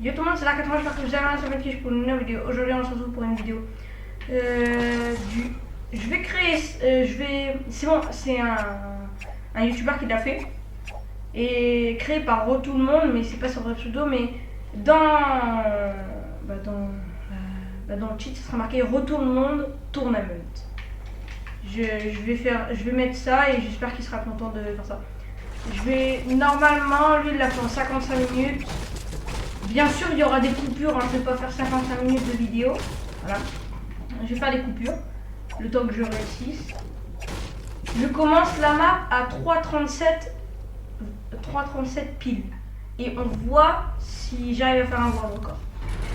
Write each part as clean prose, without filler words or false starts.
Yo tout le monde, c'est la 80, j'espère que vous allez bien, ça fait pour une nouvelle vidéo. Aujourd'hui on se retrouve pour une vidéo je vais créer, c'est bon, c'est un youtubeur qui l'a fait et créé par Re tout le monde, mais c'est pas sur vrai pseudo, mais dans le titre ça sera marqué Re tout le monde Tournament. Je vais mettre ça et j'espère qu'il sera content de faire ça. Normalement, lui il l'a fait en 55 minutes. Bien sûr, il y aura des coupures, hein, je ne vais pas faire 55 minutes de vidéo. Voilà. Je vais faire des coupures, le temps que je réussisse. Je commence la map à 3,37 pile. Et on voit si j'arrive à faire un world record.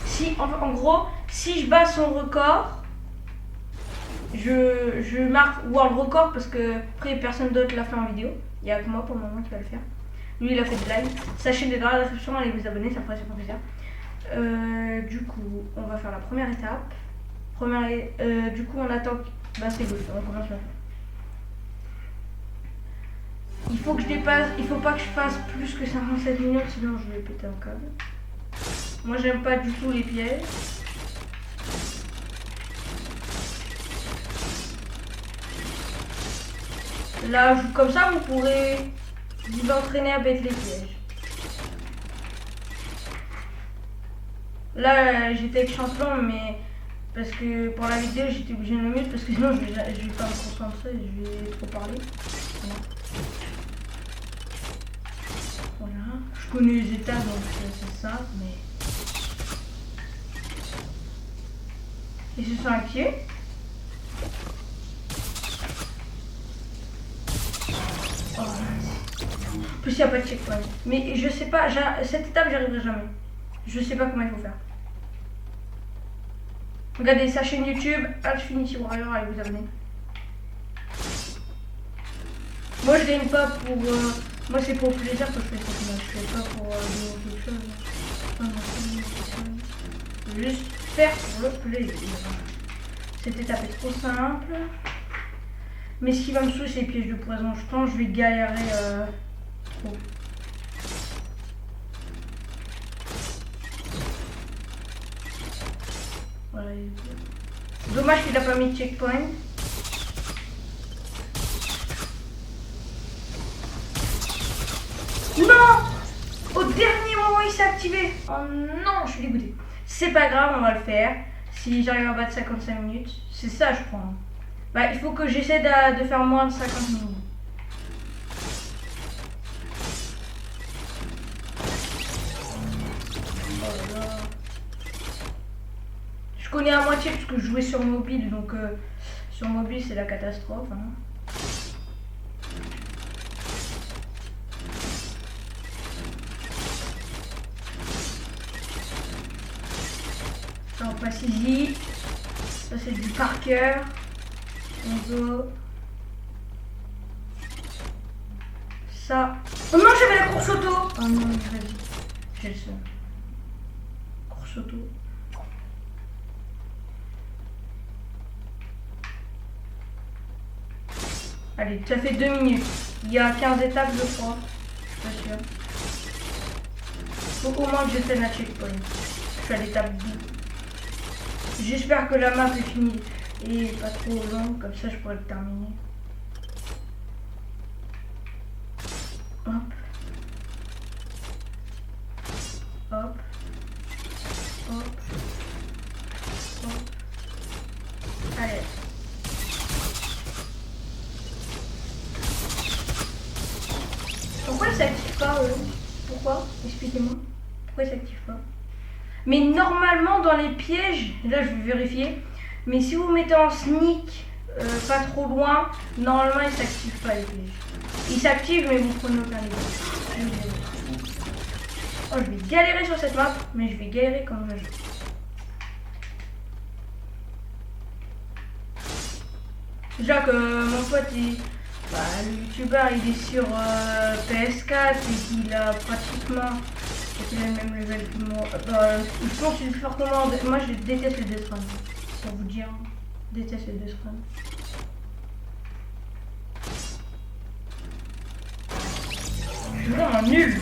Si, en gros, si je bats son record, je marque world record parce que après personne d'autre l'a fait en vidéo. Il n'y a que moi pour le moment qui va le faire. Lui il a fait de live. Sachez de dans la description, allez vous abonner, ça ferait super plaisir. Du coup, on va faire la première étape. Du coup, on attend. Bah, c'est good, on commence maintenant. Il faut que je dépasse. Il faut pas que je fasse plus que 57 minutes, sinon je vais péter un câble. Moi, j'aime pas du tout les pièges. Là, comme ça, vous pourrez vous entraîner avec les pièges. Là, j'étais avec Champion, mais parce que pour la vidéo, j'étais obligée de le mute parce que sinon, je vais pas me concentrer, je vais trop parler. Voilà. Je connais les états, donc c'est simple, mais. Ils se sont inquiets. Oh, en plus, il n'y a pas de checkpoint. Mais je sais pas, cette étape, j'y arriverai jamais. Je sais pas comment il faut faire. Regardez sa chaîne YouTube, Infinity Warrior, allez vous abonner. Moi, je gagne pas pour. Moi, c'est pour plaisir que je fais cette image. Je fais pas pour quelque chose. Juste faire pour le plaisir. Cette étape est trop simple. Mais ce qui va me saouler, c'est les pièges de poison. Je pense que je vais galérer trop. Voilà. Dommage qu'il n'a pas mis de checkpoint. Non! Au dernier moment, il s'est activé. Oh non, je suis dégoûtée. C'est pas grave, on va le faire. Si j'arrive à battre 55 minutes, c'est ça, je prends. Bah, il faut que j'essaie de faire moins de 50 minutes. Je connais à moitié parce que je jouais sur mobile, donc sur mobile c'est la catastrophe. Hein. Ça on passe easy. Ça c'est du par cœur. Ça. Oh non, j'avais la course auto. Oh non, vas-y. J'ai le seum. Course auto. Allez, ça fait 2 minutes. Il y a 15 étapes, je crois. Je suis pas sûre. Faut au moins que je tienne la checkpoint. Je suis à l'étape 2. J'espère que la map est finie et pas trop longue, comme ça je pourrais le terminer. Hop. Hop. Hop. Hop. Allez. Pourquoi il s'active pas Pourquoi? Expliquez-moi. Pourquoi il s'active pas? Mais normalement dans les pièges, là je vais vérifier, mais si vous mettez en sneak pas trop loin, normalement il s'active pas les pièges. Il s'active mais vous prenez aucun dégât. Oh, je vais galérer sur cette map, mais je vais galérer quand même. Déjà que mon pote, le youtubeur il est sur PS4 et qu'il a pratiquement le même level que moi. Je pense que je vais faire comment. Moi je déteste les Death Run. Pour vous dire, je déteste les Death Run. Je suis vraiment nul.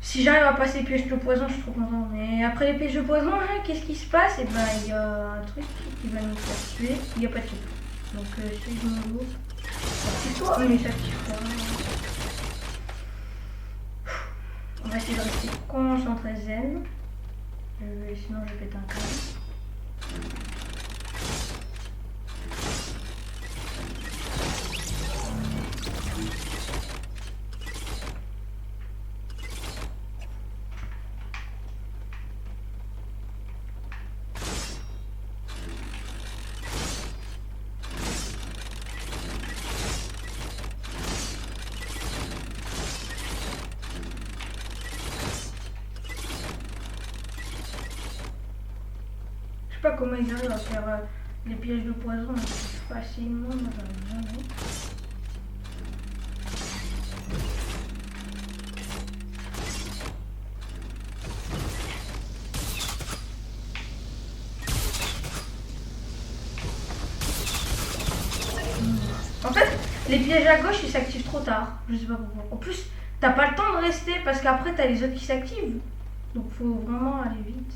Si j'arrive à passer les pièges de poison, je suis trop content. Mais après les pièges de poison, hein, qu'est-ce qui se passe? Et ben, il y a un truc qui va nous faire tuer. Il n'y a pas de type. Donc, si je me loupe, ça active toi, mais ça active pas. On va essayer de rester concentré zen. Sinon, je pète un câble. Je sais pas comment ils arrivent à faire les pièges de poison facilement. Moi, j'arrive jamais. En fait, les pièges à gauche ils s'activent trop tard. Je sais pas pourquoi. En plus, t'as pas le temps de rester parce qu'après t'as les autres qui s'activent. Donc faut vraiment aller vite.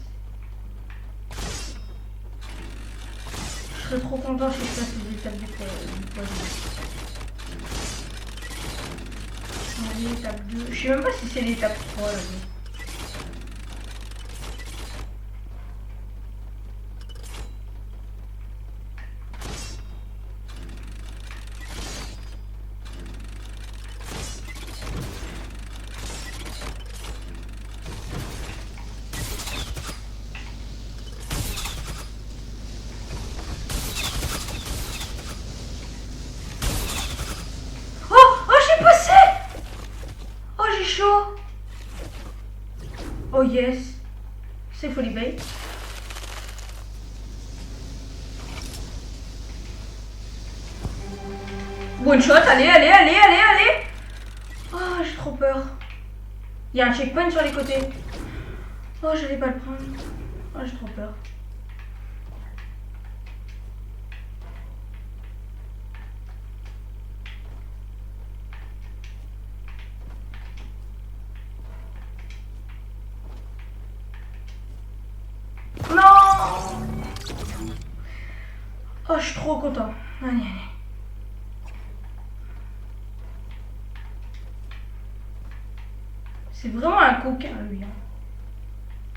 Je serais trop content si je passe les étapes du poison. Allez, étape 2. Je sais même pas si c'est l'étape 3 là. Chaud. Oh yes. C'est folie bait. One shot, allez. Oh, j'ai trop peur. Il y a un checkpoint sur les côtés. Oh, j'allais pas le prendre. Oh, j'ai trop peur. Oh, je suis trop content. Allez. C'est vraiment un coquin, lui. Hein.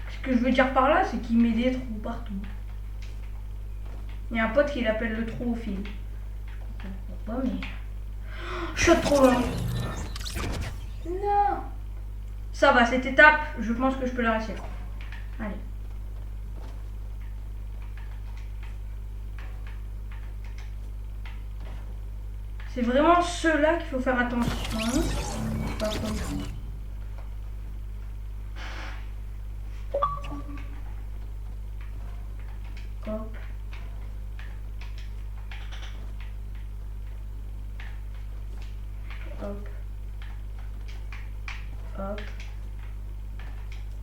Ce que je veux dire par là, c'est qu'il met des trous partout. Il y a un pote qui l'appelle le trou au fil. Je comprends pas, mais... Je suis trop loin. Non. Ça va, cette étape, je pense que je peux la réussir. Allez. C'est vraiment ceux-là qu'il faut faire attention. Pas comme ça. Hop. Hop. Hop.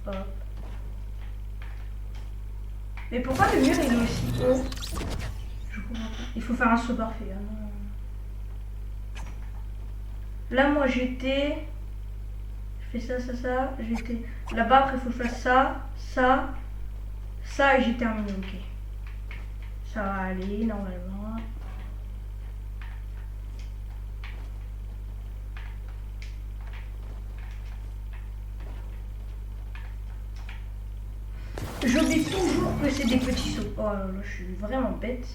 Hop. Mais pourquoi le mur il est aussi haut? Je comprends pas. Il faut faire un saut parfait. Hein. Là, moi, j'étais... Je fais ça. J'étais là-bas, après, il faut que je fasse ça, et j'ai terminé, ok. Ça va aller, normalement. J'oublie toujours que c'est des petits sauts. Oh là là, je suis vraiment bête.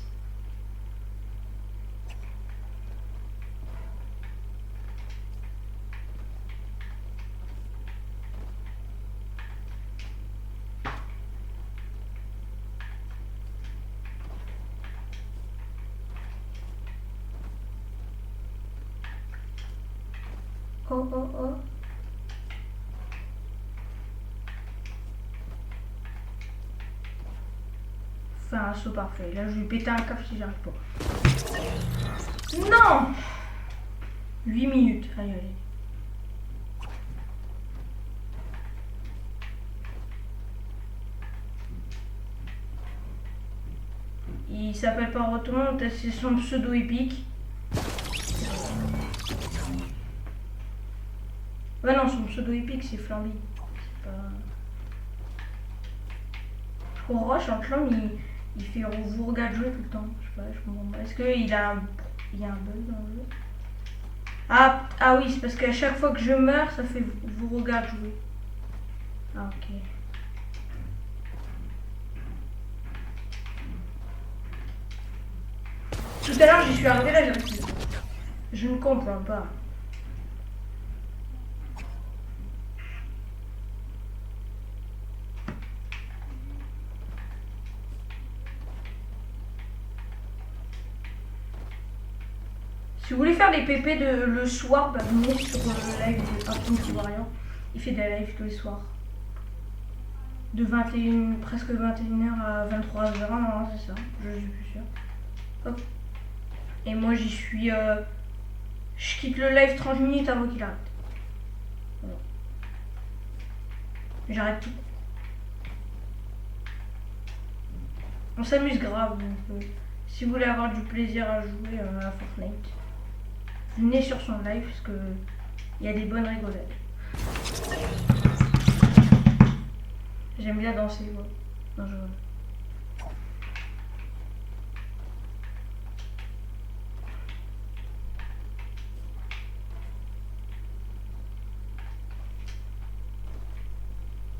Oh. Faire un saut parfait. Là, je vais péter un câble si j'arrive pas. Non 8 minutes. Allez. Il s'appelle pas Rotomon, c'est son pseudo épique. Ouais non, son pseudo épique c'est Flamby. pas. Je comprends, Chantelam, il fait vous regarde jouer tout le temps. Je sais pas, je comprends pas. Est-ce qu'il a il y a un bug dans le jeu? Ah oui, c'est parce qu'à chaque fois que je meurs, ça fait vous regarde jouer. Ah ok. Tout à l'heure, j'y suis arrivé, là, j'ai reçu. Je ne comprends pas. Si vous voulez faire des PP le soir, bah, venez sur le live de Infinity Warrior. Il fait des lives tous les soirs. De 21, presque 21h à 23h, non, c'est ça. Je suis plus sûr. Hop. Et moi, j'y suis... je quitte le live 30 minutes avant qu'il arrête. Voilà. J'arrête tout. On s'amuse grave. Donc, si vous voulez avoir du plaisir à jouer à Fortnite, venez sur son live parce que il y a des bonnes rigolades. J'aime bien danser, ouais. Non, je...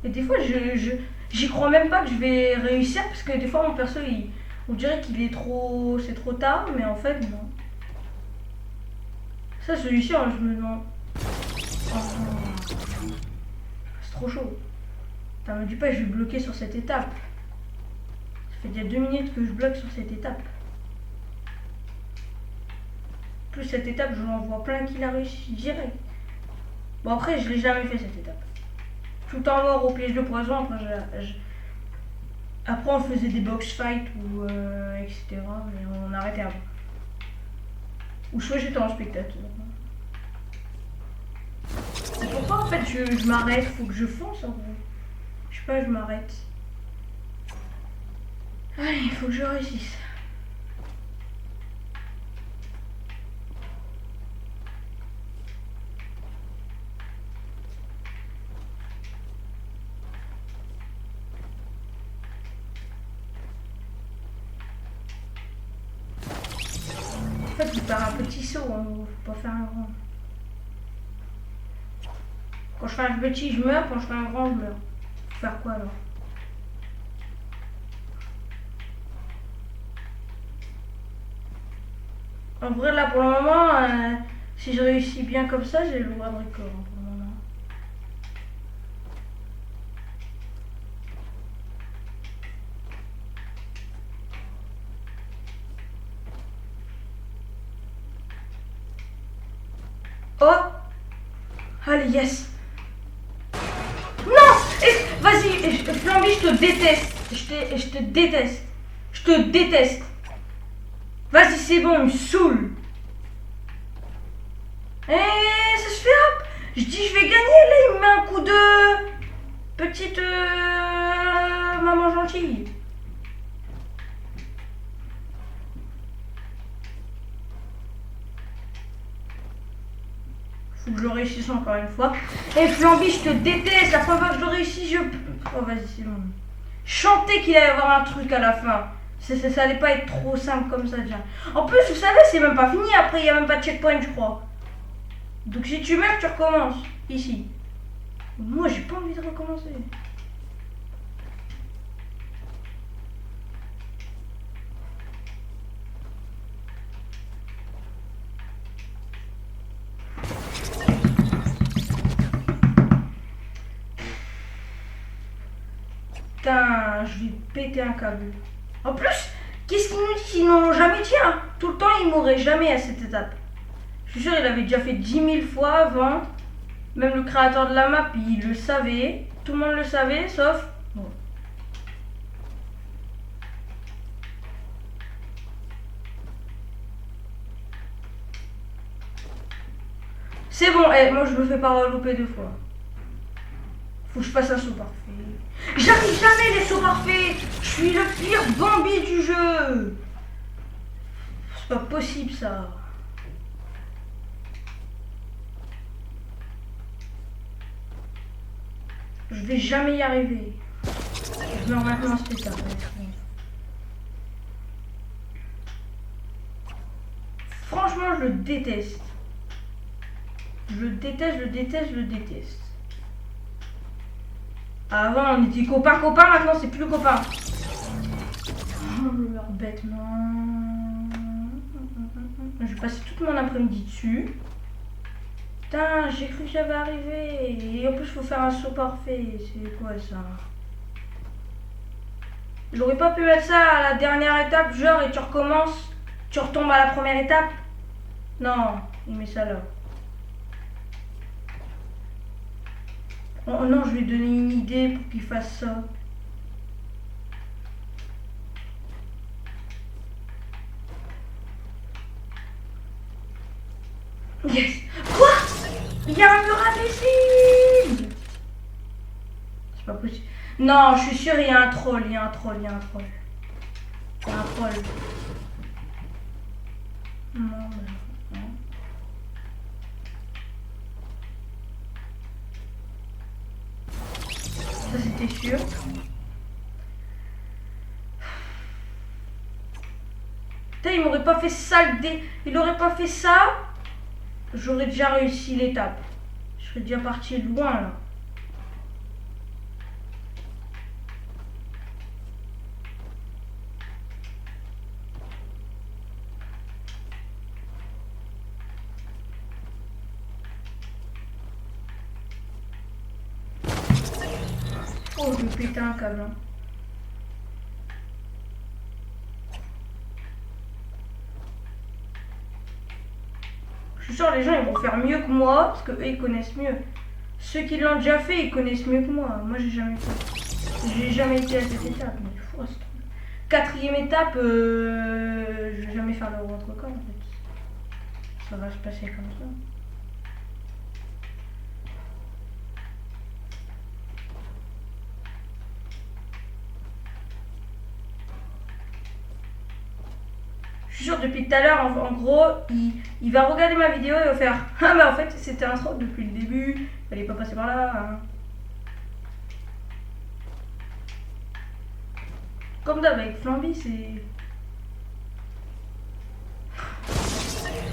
Et des fois, j'y crois même pas que je vais réussir parce que des fois, mon perso, on dirait qu'il est trop... C'est trop tard, mais en fait, non. Ça, celui-ci, hein, je me demande... Oh, c'est trop chaud. Putain, me dis pas, je vais bloquer sur cette étape. Ça fait déjà 2 minutes que je bloque sur cette étape. Plus cette étape, je l'envoie plein qu'il a réussi direct. Bon, après, je l'ai jamais fait cette étape. Tout en mort au piège de poison, après on faisait des box fights ou etc. Mais on arrêtait avant. Ou soit j'étais en spectateur. Et pourquoi en fait je m'arrête? Faut que je fonce en vrai. Je sais pas, je m'arrête. Allez, il faut que je réussisse. En fait, il part un petit saut, hein, faut pas faire un grand. Quand je fais un petit, je meurs. Quand je fais un grand, je meurs. Faut faire quoi alors? En vrai, là pour le moment, si je réussis bien comme ça, j'ai le droit de record hein, pour le moment. Oh! Allez, yes! Non! Vas-y, Flamby, je te déteste. Je te déteste. Je te déteste. Vas-y, c'est bon, il me saoule. Eh, ça se fait hop. Je dis, je vais gagner. Là, il me met un coup de... Petite... maman gentille. Faut que je réussisse encore une fois. Et Flamby, je te déteste. La première fois que je réussis, je... Oh, vas-y, c'est bon. Chanter qu'il allait y avoir un truc à la fin. Ça allait pas être trop simple comme ça déjà. En plus, vous savez, c'est même pas fini. Après, il n'y a même pas de checkpoint, je crois. Donc si tu meurs, tu recommences. Ici. Moi, j'ai pas envie de recommencer. Putain, je vais péter un câble. En plus, qu'est-ce qu'il nous dit qu'ils n'en ont jamais dit hein? Tout le temps, il mourrait jamais à cette étape. Je suis sûr, il avait déjà fait 10 000 fois avant. Même le créateur de la map, il le savait. Tout le monde le savait, sauf... Bon. C'est bon, moi je me fais pas louper 2 fois. Faut que je fasse un saut parfait. J'arrive jamais les sauts parfaits. Je suis le pire Bambi du jeu. C'est pas possible ça. Je vais jamais y arriver. Je meurs maintenant cette étape. Franchement, je le déteste. Je le déteste, je le déteste, je le déteste. Avant, on était copains, maintenant c'est plus copains. Oh, leur bêtement. Je vais passer toute mon après-midi dessus. Putain, j'ai cru que j'avais arrivé. Et en plus, il faut faire un saut parfait. C'est quoi ça? J'aurais pas pu mettre ça à la dernière étape, genre, et tu recommences, tu retombes à la première étape. Non, il met ça là. Oh non, je lui ai donné une idée pour qu'il fasse ça. Yes. Quoi? Il y a un mur invisible. C'est pas possible. Non, je suis sûre, il y a un troll, il y a un troll, il y a un troll. Il y a un troll. Non, non. Ça c'était sûr. Putain, il m'aurait pas fait ça, il aurait pas fait ça. J'aurais déjà réussi l'étape. Je serais déjà parti loin là. Oh, je vais péter un câble. Hein. Je suis sûre les gens ils vont faire mieux que moi parce qu'eux ils connaissent mieux. Ceux qui l'ont déjà fait ils connaissent mieux que moi. Moi j'ai jamais fait. J'ai jamais été à cette étape. Mais fou, à ce truc. Quatrième étape, je vais jamais faire le world record en fait. Ça va se passer comme ça. Je suis sûre depuis tout à l'heure, en gros, il va regarder ma vidéo et il va faire ah bah en fait c'était un troll depuis le début, fallait pas passer par là. Hein. Comme d'hab avec Flamby, c'est.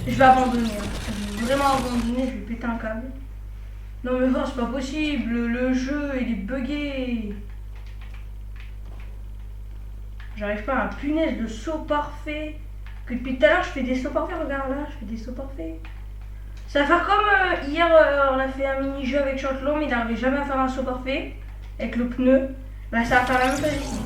Je vais abandonner. Hein. Je vais vraiment abandonner, je vais péter un câble. Non mais non, c'est pas possible, le jeu il est buggé. J'arrive pas à un punaise de saut parfait. Que depuis tout à l'heure je fais des sauts parfaits, regarde là, je fais des sauts parfaits. Ça va faire comme hier on a fait un mini-jeu avec Chantelon, mais il n'arrivait jamais à faire un saut parfait avec le pneu. Bah ça va faire la même chose ici.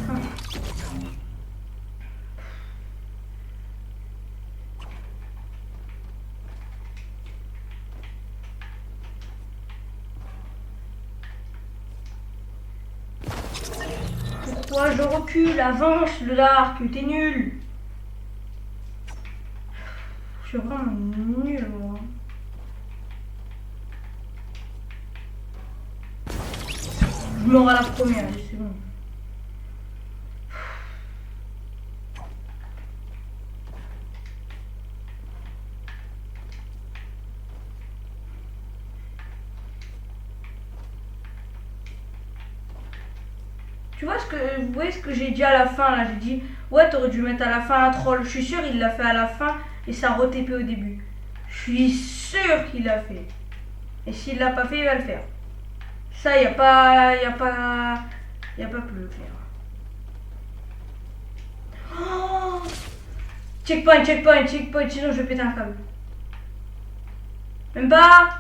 Pourquoi je recule, avance le dark, t'es nul. Je suis vraiment nul moi. Je meurs à la première, c'est bon. Tu vois vous voyez ce que j'ai dit à la fin là, j'ai dit ouais t'aurais dû mettre à la fin un troll. Je suis sûre il l'a fait à la fin et ça a re-TP au début. Je suis sûre qu'il l'a fait. Et s'il l'a pas fait, il va le faire. Ça y a pas plus le faire. Oh, checkpoint, checkpoint, checkpoint, sinon je vais péter un câble. Même pas.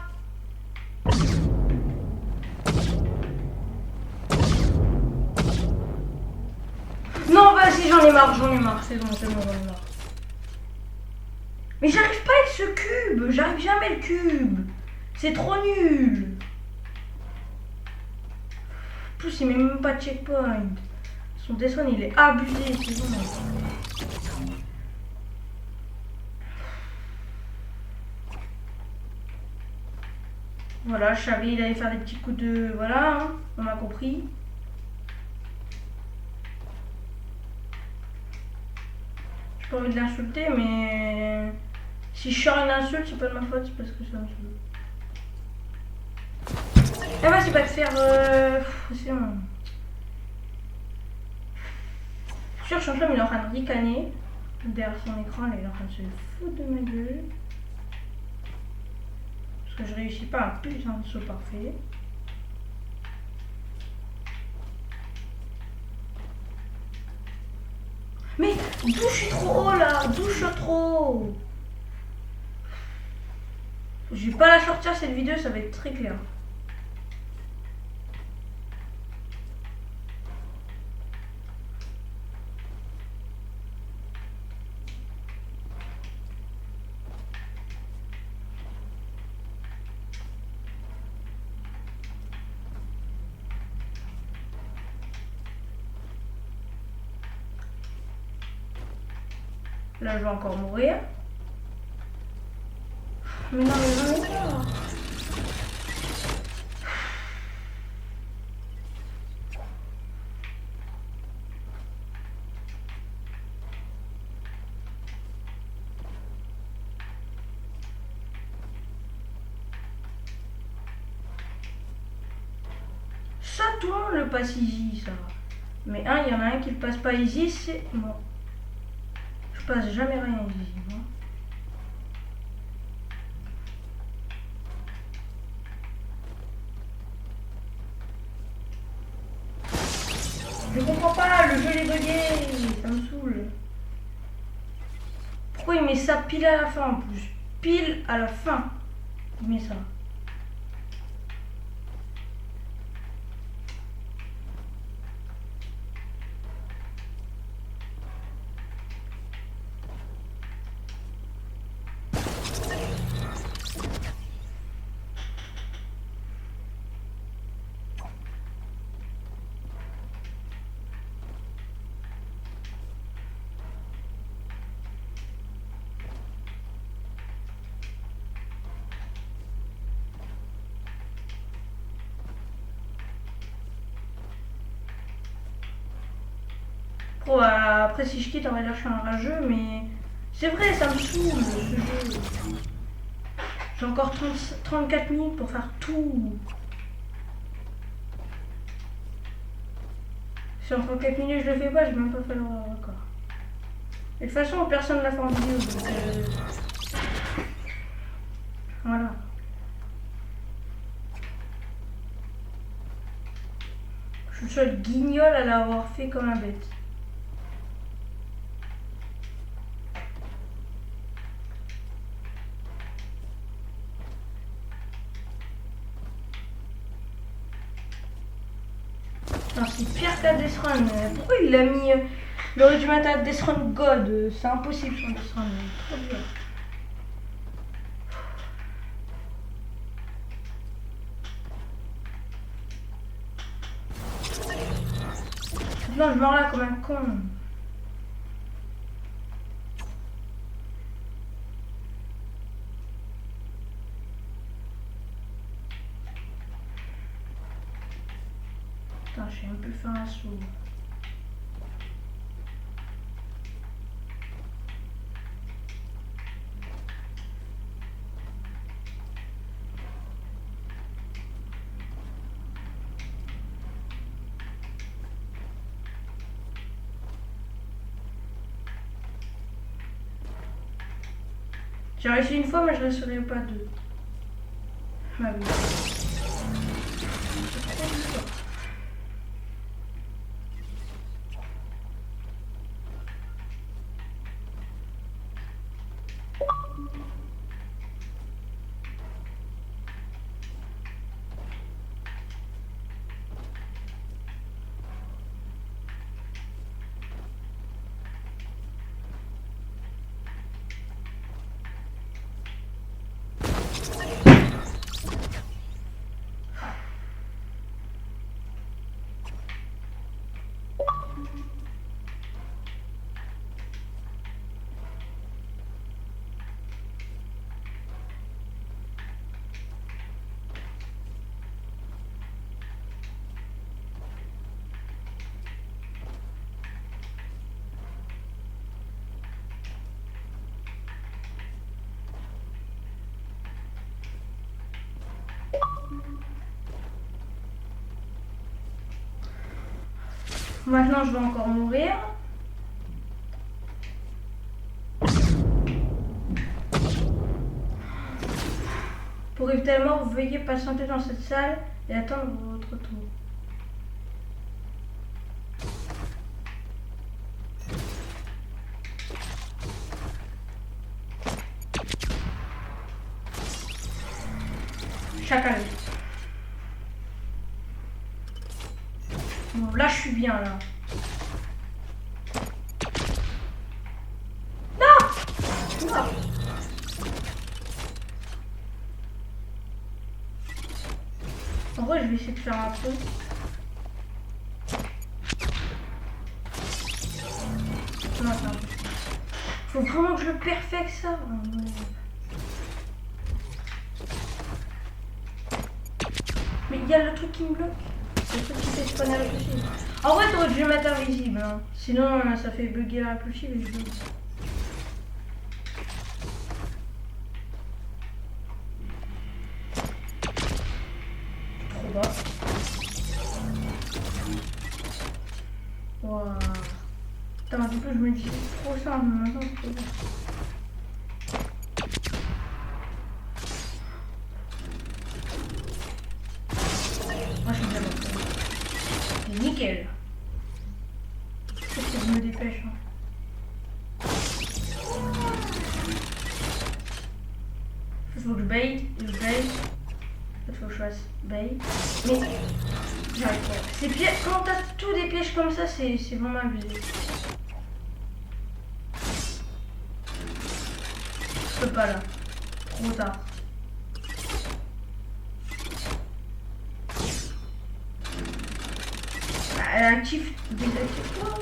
Non, vas-y, j'en ai marre, c'est bon, j'en ai marre. Mais j'arrive pas avec ce cube, j'arrive jamais le cube. C'est trop nul. En plus, il met même pas de checkpoint. Son dessin, il est abusé, c'est bon. Voilà, je savais il allait faire des petits coups de... Voilà, hein, on a compris. J'ai pas envie de l'insulter, mais... Si je sors une insulte, c'est pas de ma faute, c'est parce que c'est un insulte. Eh vas-y, va te faire... c'est bon. Je suis sûr, Chanchom, il est en train de ricaner. Derrière son écran, là, il est en train de se foutre de ma gueule. Parce que je réussis pas un putain de saut parfait. Mais d'où je suis trop haut là? D'où je suis trop haut? Je vais pas la sortir cette vidéo, ça va être très clair. Là, je vais encore mourir. Mais non, mais non. Ça, tout le monde le passe easy, ça. Mais il y en a un qui le passe pas easy, c'est moi. Je passe jamais rien easy, moi. Je comprends pas, le jeu est bugué, ça me saoule. Pourquoi il met ça pile à la fin en plus? Pile à la fin, il met ça. Bon, après si je quitte, on va dire que je suis un rageux, mais c'est vrai, ça me saoule ce jeu. J'ai encore 34 minutes pour faire tout. Si en 34 minutes je le fais pas, je vais même pas fait le record. Et de toute façon, personne ne l'a fait en vidéo. Donc, voilà. Je suis le seul guignol à l'avoir fait comme un bête. Non, c'est pire qu'à Death Run. Pourquoi il l'a mis... il aurait dû mettre à Death Run God. C'est impossible sur Death Run. Trop dur. Non, je meurs là comme un con. Putain, j'ai un peu fait un saut. J'ai réussi une fois, mais je ne réussirai pas deux. Ah oui. C'est trop dur. Maintenant, je vais encore mourir. Pour éviter la mort, veuillez patienter dans cette salle et attendre votre tour. Chacal. Bon, là, je suis bien, là. Non! Non! En vrai, je vais essayer de faire un truc. Non, attends. Faut vraiment que je le perfecte, ça. Mais il y a le truc qui me bloque. Le truc qui fait spawner la possible. En vrai, t'aurais dû le mettre invisible. Hein. Sinon, ça fait bugger la possible. Et je... Trop bas. Waouh. Putain, un peu, je me dis c'est trop simple. Maintenant, c'est trop bien. Moi, je suis bien bon. Nickel. Faut que je me dépêche. Hein. Faut que je bait. Faut que je fasse bait. Mais j'arrive pas. Ces pièges, quand t'as tous des pièges comme ça, c'est vraiment abusé. Je peux pas là. Trop tard. Elle active, désactive-toi.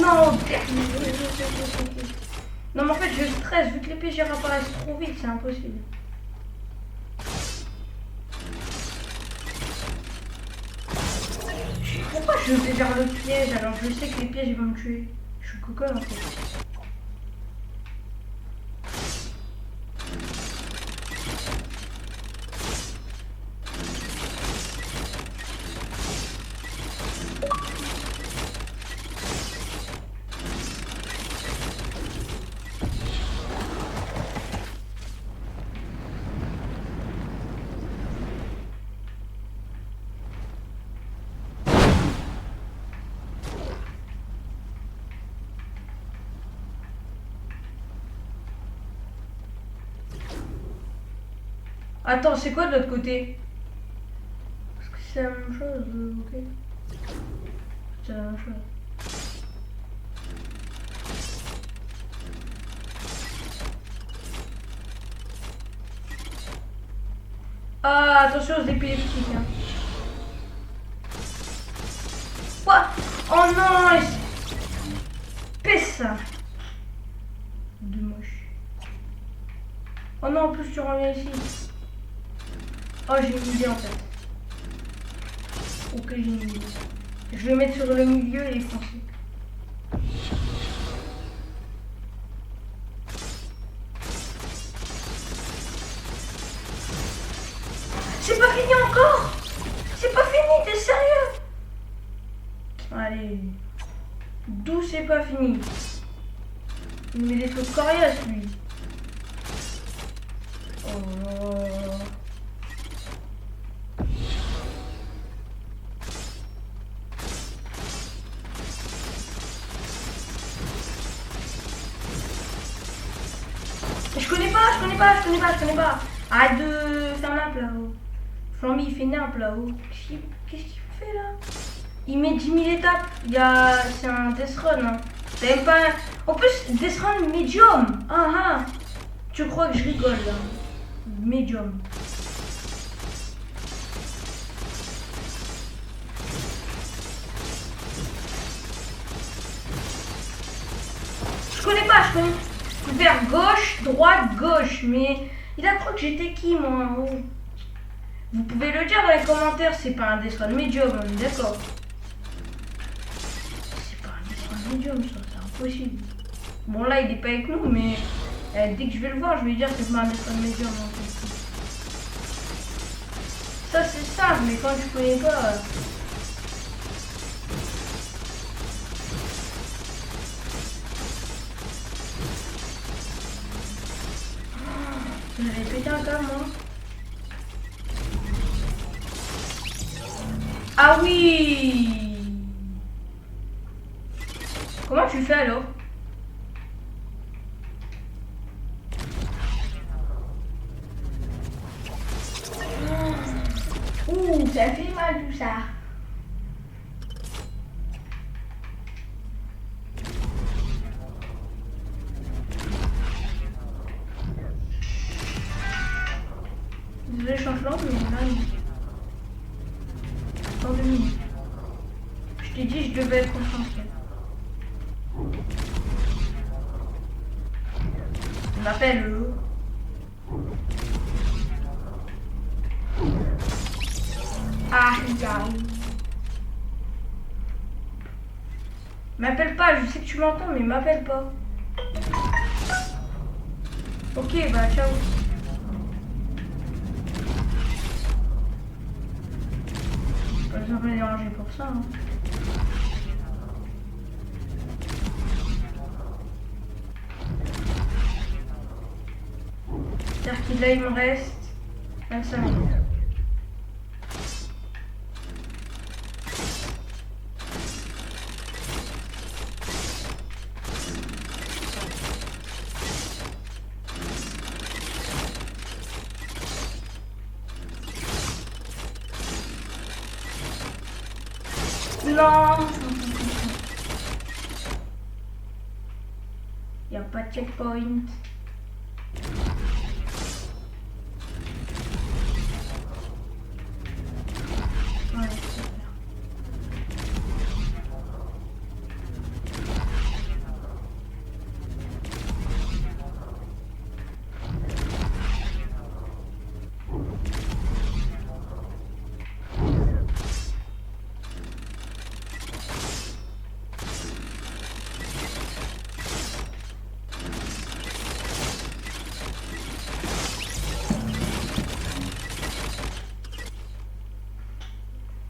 Non, non mais en fait je stresse vu que les pièges apparaissent trop vite, c'est impossible. Pourquoi je vais vers le piège alors je sais que les pièges ils vont me tuer? Je suis coconne en fait. Attends, c'est quoi de l'autre côté? Parce que c'est la même chose, ok. C'est la même chose. Ah, attention aux épileptiques. Hein. Quoi? Oh non! Pisse ça! De moche. Oh non, en plus tu reviens ici. Oh, j'ai une idée en fait. Ok, j'ai une idée. Je vais mettre sur le milieu et les foncer. C'est pas fini encore! C'est pas fini, t'es sérieux? Allez. D'où c'est pas fini? Il met des trucs coriaces lui. Oh. Je connais pas. Arrête de faire nimp là-haut. Flamby il fait nimp là-haut. Qu'est-ce qu'il fait là? Il met 10 000 étapes. C'est un death run. Hein. T'as même pas. En plus, death run medium. Ah. Tu crois que je rigole là? Medium. Je connais. Vers gauche, droite, gauche. Mais il a cru que j'étais qui moi en haut? Vous pouvez le dire dans les commentaires, c'est pas un death run medium, on est d'accord? C'est pas un death run medium ça, c'est possible. Bon, là, il est pas avec nous, mais dès que je vais le voir, je vais lui dire que je m'arrête pas de me dire. Ça, c'est simple, mais quand tu connais pas. J'avais pété un câble, moi. Ah oui! Comment tu fais alors? Ouh, ça fait mal tout ça. Désolé, je change l'angle, mais là, dans 2 minutes. Je t'ai dit, je devais être concentré. Il m'appelle. Ah, regarde. M'appelle pas, je sais que tu m'entends, mais m'appelle pas. Ok, bah ciao. Pas besoin de me déranger pour ça. Hein. C'est-à-dire qu'il là, il me reste 25 minutes. Non, il n'y a pas de checkpoint. Ouais,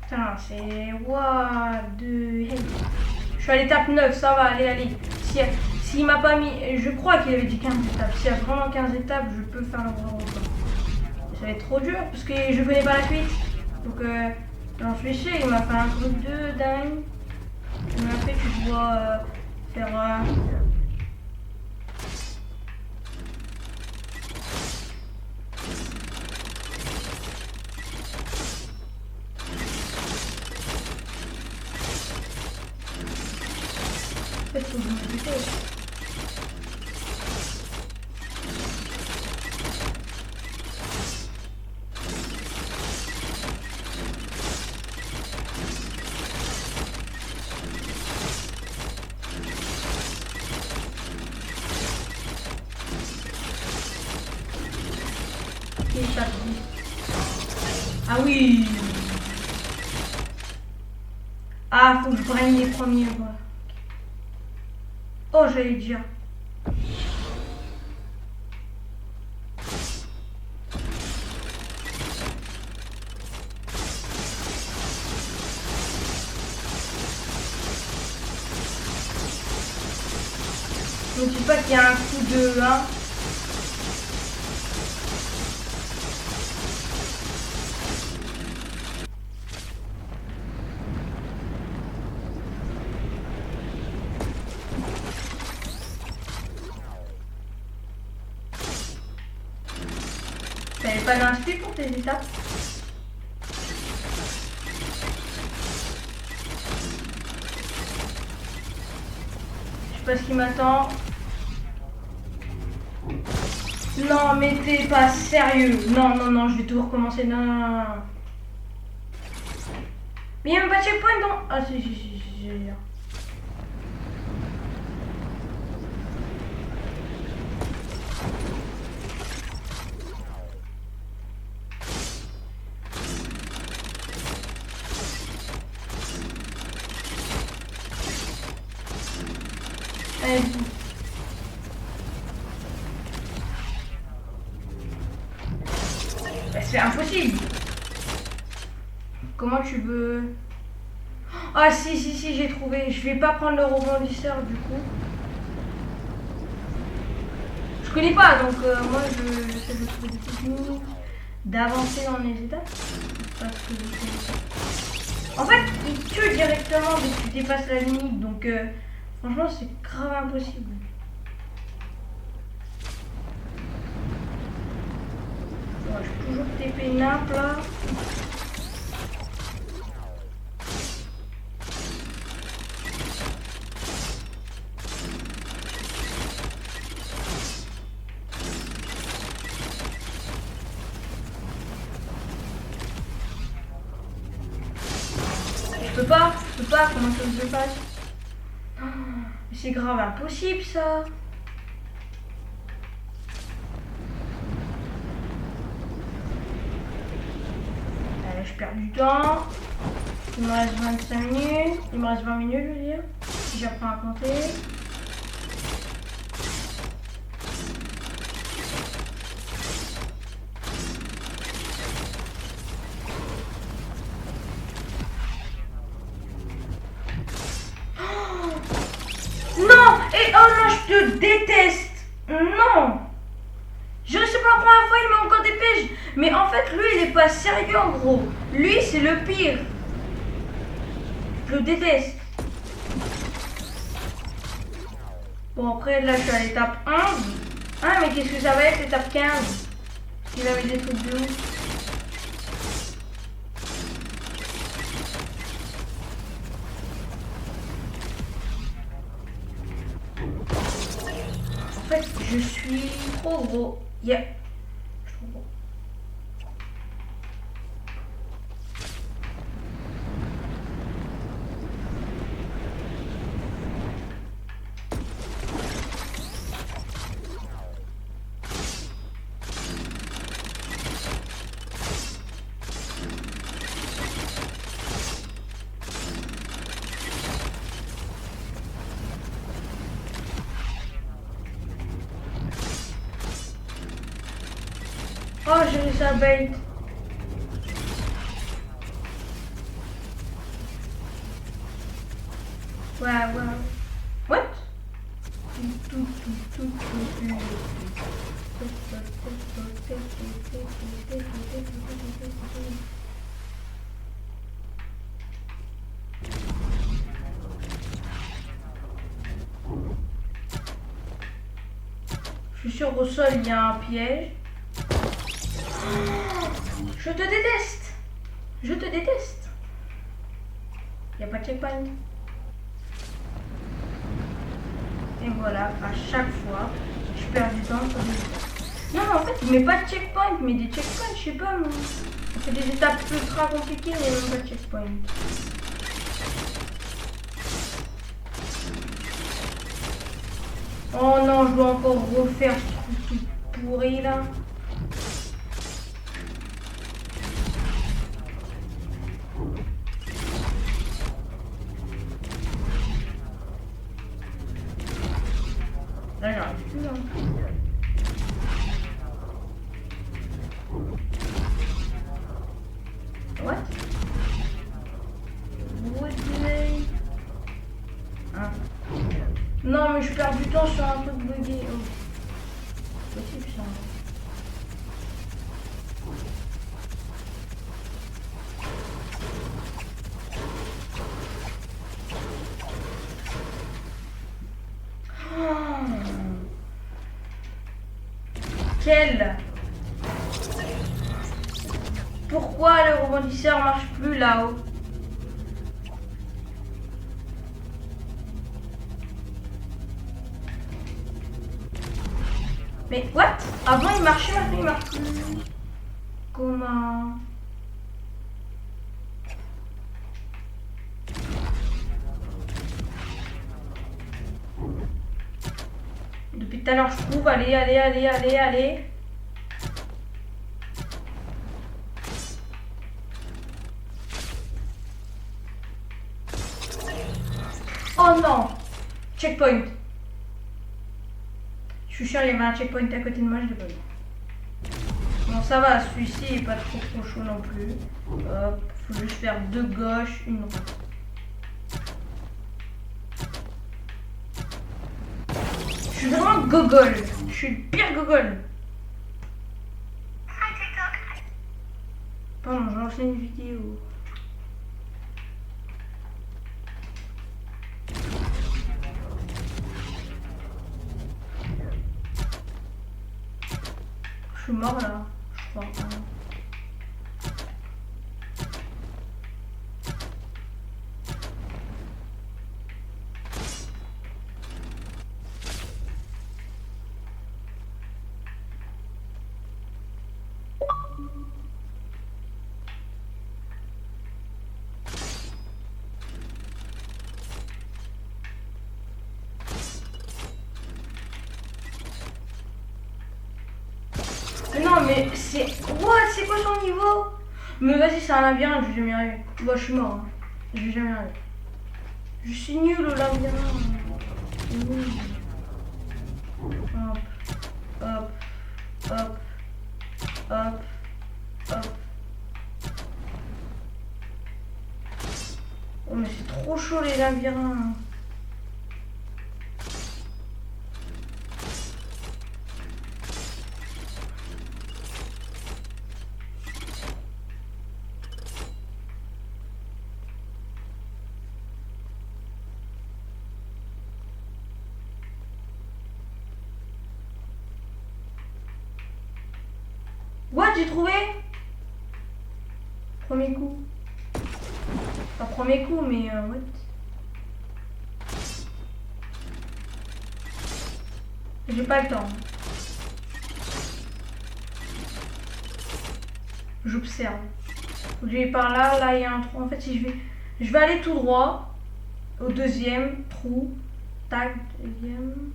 putain, c'est what the hell. Je suis à l'étape 9, ça va, allez. S'il m'a pas mis, je crois qu'il avait dit 15 étapes. S'il y a vraiment 15 étapes, je peux faire le grand record. Ça va être trop dur parce que je connais pas la suite. Donc j'en suis sûr, il m'a fait un truc de dingue. Il m'a fait, tu dois faire... En fait, faut que je me dépêche. Ah oui. Ah, faut que je prenne les premiers. Ouais. Oh, j'allais dire. Je ne dis pas qu'il y a un coup de 1. T'avais pas d'inspi pour tes étapes? Je sais pas ce qui m'attend. Non, mais t'es pas sérieux. Non, je vais tout recommencer. Non. Mais il n'y a même pas de checkpoint, non? Ah, si. Allez, bah, c'est impossible. Comment tu veux... Ah si, j'ai trouvé. Je vais pas prendre le rebondisseur du coup. Je connais pas, donc moi j'essaie de trouver des techniques, d'avancer dans les étapes. Parce que je sais. En fait, il tue directement dès que tu dépasses la limite, donc franchement c'est grave impossible. Ouais, je peux toujours TP nappe là. Je peux pas, comment ça se passe? Oh, c'est grave impossible ça. Je perds du temps. Il me reste 25 minutes. Il me reste 20 minutes, je veux dire. Si j'apprends à compter. Non! Et oh non, je te déteste! Non! Je sais pas la première fois, il m'a encore des pièges. Mais en fait, lui, il est pas sérieux en gros. Lui, c'est le pire. Je le déteste. Bon, après, là, je suis à l'étape 11. Ah, mais qu'est-ce que ça va être l'étape 15? Il avait des trucs de ouf. En fait, je suis trop gros. Yeah. Je suis trop gros. Oh, j'ai réussi à bait. Ouais. What? Je suis sûr au sol il y a un piège. Je te déteste. Je te déteste. Il n'y a pas de checkpoint. Et voilà, à chaque fois, je perds du temps sur des étapes. Non, en fait, il met pas de checkpoint, mais des checkpoints, je sais pas. Mais... on fait des étapes ultra compliquées, mais même pas de checkpoint. Oh non, je dois encore refaire ce truc pourri là. Là, j'arrive plus là. What? Woodley. Hein? Non, mais je perds du temps sur un truc bugué. Oh. C'est possible ça. Quel? Pourquoi le rebondisseur marche plus là-haut? Mais what? Avant il marchait, maintenant il marche plus. Comment? Depuis tout à l'heure je trouve, allez. Oh non! Checkpoint. suis sûr, il y avait un checkpoint à côté de moi, je l'ai pas vu. Bon, ça va, celui-ci est pas trop chaud non plus. Hop, faut juste faire 2 gauches, 1 droite. Je suis vraiment gogol. Je suis le pire gogol. Pardon, j'ai lancé une vidéo. Je suis mort là, je crois. Non mais c'est... What? C'est quoi son niveau? Mais vas-y, c'est un labyrinthe, je vais jamais y arriver. Bon, je suis mort. Hein. Je vais jamais y arriver. Je suis nul au labyrinthe. Hop. Hop. Hop. Hop. Hop. Oh mais c'est trop chaud les labyrinthes. What? J'ai trouvé? Premier coup. Pas premier coup, mais what? J'ai pas le temps. J'observe. Je vais par là, là il y a un trou. En fait, si je vais aller tout droit au deuxième trou. Tac, deuxième.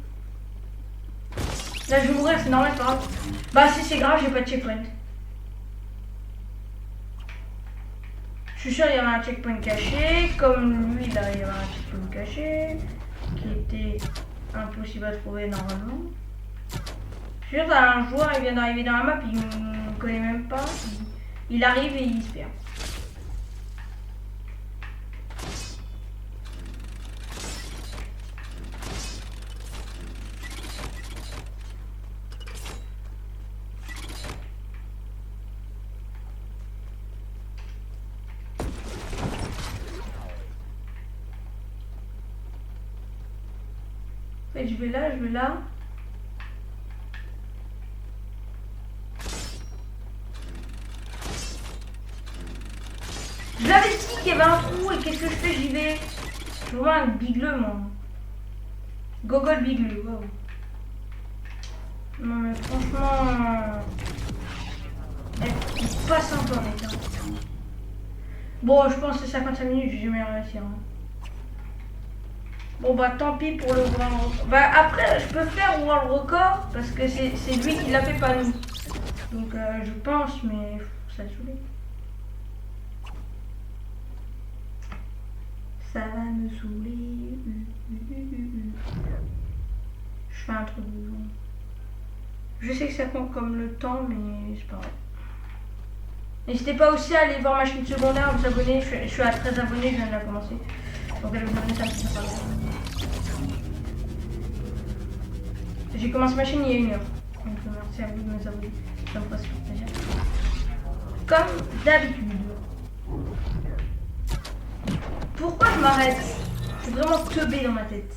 Là je vais mourir, c'est normal, c'est pas grave. Bah si c'est grave, j'ai pas de checkpoint. Je suis sûr il y avait un checkpoint caché, comme lui là il y avait un checkpoint caché, qui était impossible à trouver normalement. Je suis sûr t'as un joueur, il vient d'arriver dans la map, il me connaît même pas, il arrive et il se perd. En fait, je vais là, je vais là. Je l'avais dit qu'il y avait un trou et qu'est-ce que je fais? J'y vais. Je suis vraiment un bigleux, moi. Gogol bigleux, wow. Non mais franchement... Elle est pas sympa, mec. Hein. Bon, je pense que c'est 55 minutes, je vais jamais réussir. Hein. Bon bah tant pis pour le world record. Bah après je peux faire world record parce que c'est lui qui l'a fait, pas nous. Donc je pense, mais ça saouler. Ça va me saouler. Je fais un truc de bon. Je sais que ça compte comme le temps, mais c'est pas grave. N'hésitez pas aussi à aller voir ma chaîne secondaire, vous abonner. Je suis à 13 abonnés, je viens de la commencer. Donc allez vous abonner, ça me fait pas. J'ai commencé ma chaîne il y a 1 heure. Donc merci à vous de nous abonner. Ça me passe plaisir. Comme d'habitude. Pourquoi je m'arrête? Je suis vraiment teubé dans ma tête.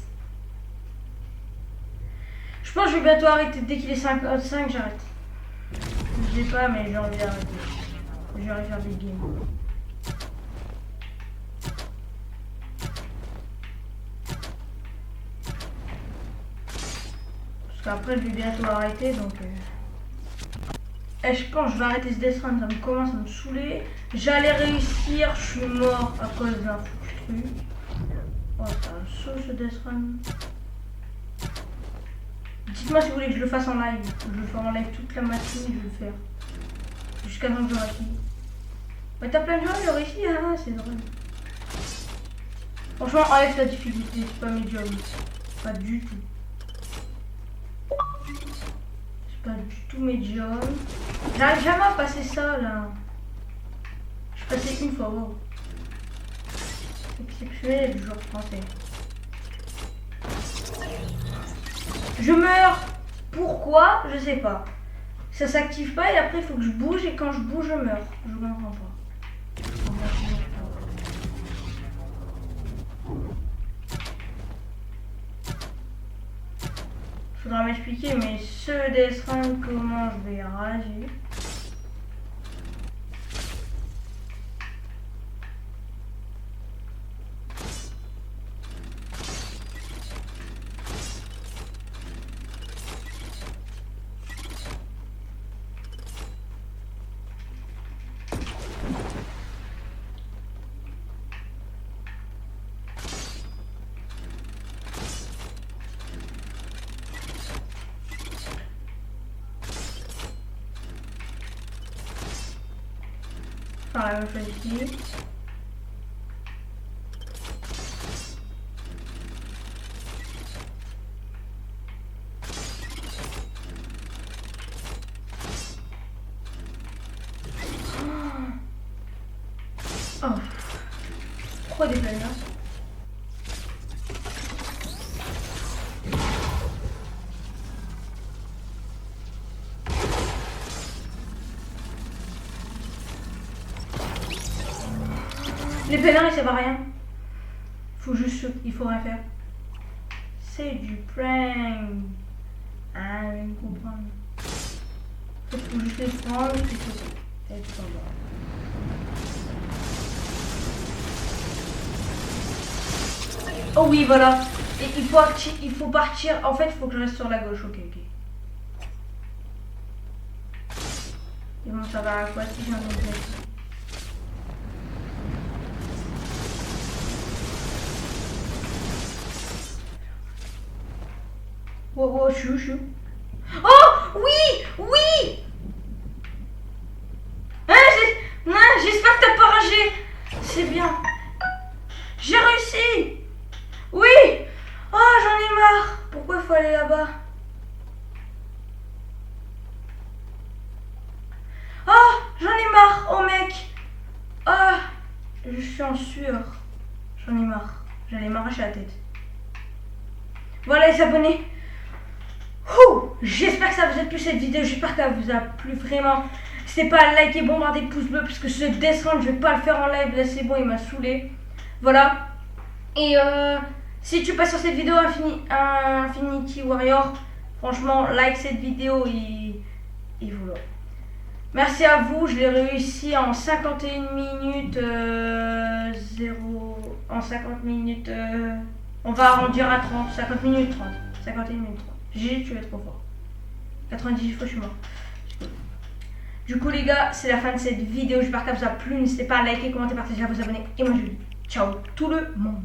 Je pense que je vais bientôt arrêter. Dès qu'il est 5, j'arrête. Je sais pas, mais j'ai envie d'arrêter. J'ai envie de faire des games. Parce qu'après, je vais bientôt arrêter, donc... Et je pense que je vais arrêter ce death run, ça me commence à me saouler. J'allais réussir, je suis mort à cause d'un foutu truc. Oh, c'est un saut ce death run. Dites-moi si vous voulez que je le fasse en live. Je le fais en live toute la matinée, je vais le faire. Jusqu'à temps que j'aurai fini. Mais t'as plein de gens qui ont réussi, ah, c'est drôle. Franchement, enlève la difficulté, c'est pas mes jobs. Pas du tout. C'est pas du tout médium. J'arrive jamais à passer ça là. Je suis passé une fois, wow. Exceptionnel du joueur français. Je meurs. Pourquoi? Je sais pas. Ça s'active pas et après il faut que je bouge et quand je bouge je meurs. Je comprends pas. Faudra m'expliquer mais ce dessin comment je vais rager. Faire la même chose ici. Oh. Pourquoi des planeurs? Les planeurs ils servent à rien. Il faut rien faire. C'est du prank. Ah, je vais me comprendre. Il faut juste les prendre et c'est tout. Et tout en bas. Oh oui, voilà. Et il faut partir. En fait, il faut que je reste sur la gauche. Ok, ok. Ils vont servir à quoi si j'ai un autre. Oh, oh, chou. Oh, oui, oui. J'espère que t'as pas ragé. C'est bien. J'ai réussi. Oui. Oh, j'en ai marre. Pourquoi il faut aller là-bas? Oh, j'en ai marre. Oh, mec. Ah, je suis en sueur. J'en ai marre. J'allais m'arracher la tête. Voilà les abonnés. J'espère que ça vous a plu cette vidéo. J'espère qu'elle vous a plu vraiment. N'hésitez pas à liker, bombarder pouce bleu parce que ce dessin je vais pas le faire en live. Là c'est bon, il m'a saoulé. Voilà. Et si tu passes sur cette vidéo Infinity Warrior, franchement like cette vidéo et voilà. Merci à vous, je l'ai réussi en 51 minutes en 50 minutes on va arrondir à 30, 50 minutes 30, 51 minutes 30. J'ai tu es trop fort. 98 fois je suis mort. Du coup les gars, c'est la fin de cette vidéo. J'espère qu'elle vous a plu. N'hésitez pas à liker, commenter, partager, à vous abonner. Et moi je vous dis ciao tout le monde.